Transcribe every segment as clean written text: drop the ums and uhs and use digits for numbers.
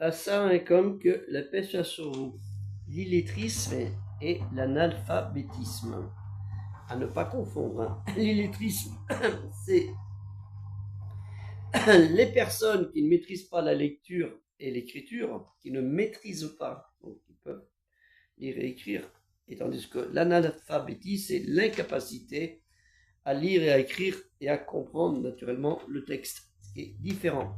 À ça est comme que la paix soit sur vous. L'illettrisme et l'analphabétisme. À ne pas confondre. L'illettrisme, c'est les personnes qui ne maîtrisent pas la lecture et l'écriture, qui ne maîtrisent pas, donc qui peuvent lire et écrire, et tandis que l'analphabétisme, c'est l'incapacité à lire et à écrire et à comprendre naturellement le texte, ce qui est différent.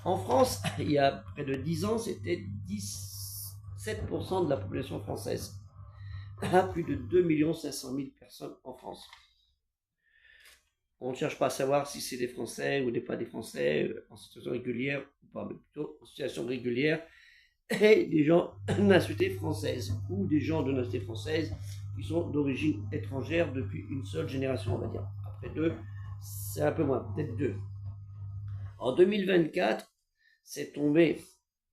En France, il y a près de 10 ans, c'était 17% de la population française. Plus de 2 500 000 personnes en France. On ne cherche pas à savoir si c'est des Français ou pas des Français, en situation régulière ou pas, mais plutôt en situation régulière, et des gens de nationalité française ou des gens de nationalité française qui sont d'origine étrangère depuis une seule génération, on va dire. Après deux, c'est un peu moins, peut-être deux. En 2024, c'est tombé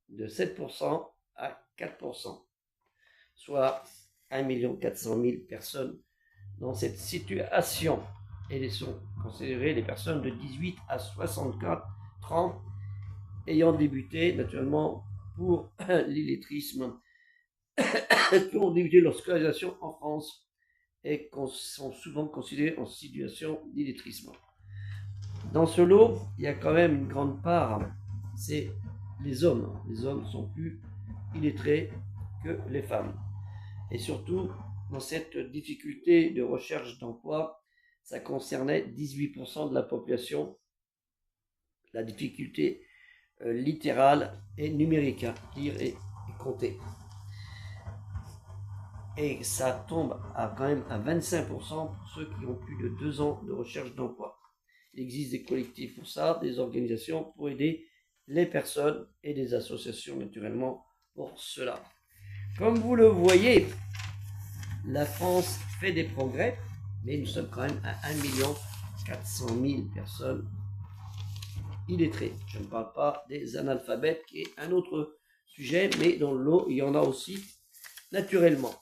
de 7% à 4%, soit 1 400 000 personnes dans cette situation. Et elles sont considérées les personnes de 18 à 64 ans ayant débuté naturellement pour l'illettrisme, qui ont débuté leur scolarisation en France et sont souvent considérés en situation d'illettrisme. Dans ce lot, il y a quand même une grande part, c'est les hommes. Les hommes sont plus illettrés que les femmes. Et surtout, dans cette difficulté de recherche d'emploi, ça concernait 18% de la population, la difficulté littérale et numérique, hein, lire et compter. Et ça tombe quand même à 25% pour ceux qui ont plus de 2 ans de recherche d'emploi. Il existe des collectifs pour ça, des organisations pour aider les personnes et des associations naturellement pour cela. Comme vous le voyez, la France fait des progrès, mais nous sommes quand même à 1 400 000 personnes illettrées. Je ne parle pas des analphabètes, qui est un autre sujet, mais dans le lot, il y en a aussi naturellement.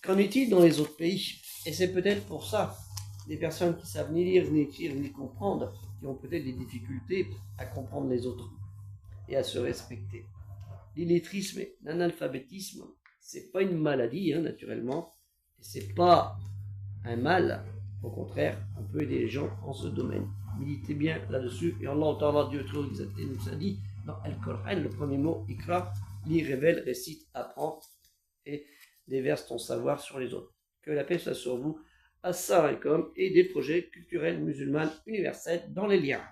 Qu'en est-il dans les autres pays? Et c'est peut-être pour ça, des personnes qui savent ni lire, ni écrire, ni comprendre, qui ont peut-être des difficultés à comprendre les autres et à se respecter. L'illettrisme et l'analphabétisme, c'est pas une maladie, hein, naturellement, et c'est pas un mal. Au contraire, on peut aider les gens en ce domaine. Méditez bien là-dessus, et Allah Ta'ala, Dieu nous a dit dans Al-Qur'an, le premier mot, Ikra, lit, révèle, récite, apprend, et déverse ton savoir sur les autres. Que la paix soit sur vous, assalamu alaikum, et des projets culturels musulmans universels dans les liens.